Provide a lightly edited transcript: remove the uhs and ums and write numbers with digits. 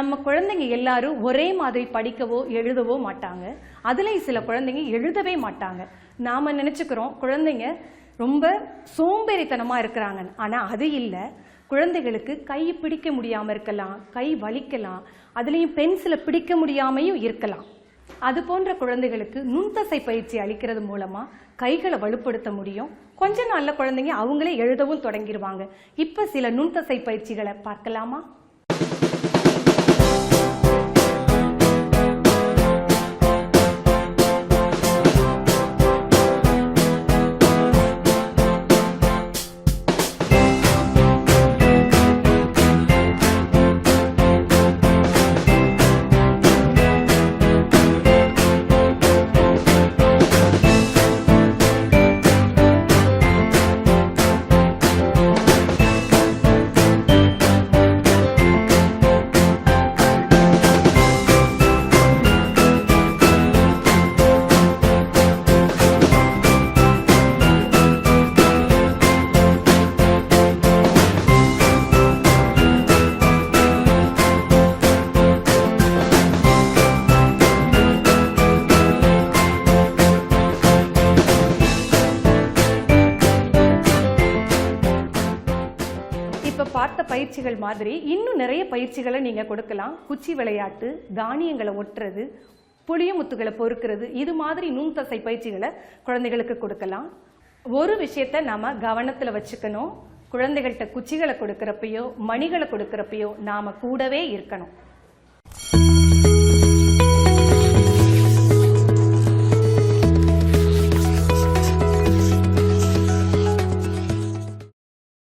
நம்ம குழந்தைங்க எல்லாரும் ஒரே மாதிரி படிக்கவோ எழுதவோ மாட்டாங்க. அதுலேயும் சில குழந்தைங்க எழுதவே மாட்டாங்க. நாம் நினச்சிக்கிறோம் குழந்தைங்க ரொம்ப சோம்பேறித்தனமாக இருக்கிறாங்கன்னு. ஆனால் அது இல்லை. குழந்தைகளுக்கு கை பிடிக்க முடியாமல் இருக்கலாம், கை வலிக்கலாம், அதுலேயும் பென்சிலை பிடிக்க முடியாமையும் இருக்கலாம். அது போன்ற குழந்தைகளுக்கு நுண்தசை பயிற்சி அளிக்கிறது மூலமாக கைகளை வலுப்படுத்த முடியும். கொஞ்ச நாள்ல குழந்தைங்க அவங்களே எழுதவும் தொடங்கிடுவாங்க. இப்போ சில நுண்தசை பயிற்சிகளை பார்க்கலாமா? பார்த்த பயிற்சிகள் மாதிரி இன்னும் நிறைய பயிற்சிகளை நீங்க கொடுக்கலாம். குச்சி விளையாட்டு, தானியங்களை ஒட்டுறது, புளியமுத்துகளை பொறுக்கிறது, இது மாதிரி நுண்தசை பயிற்சிகளை குழந்தைகளுக்கு கொடுக்கலாம். ஒரு விஷயத்த நாம கவனத்துல வச்சுக்கணும். குழந்தைகள்கிட்ட குச்சிகளை கொடுக்கறப்பையோ மணிகளை கொடுக்கறப்பையோ நாம கூடவே இருக்கணும்.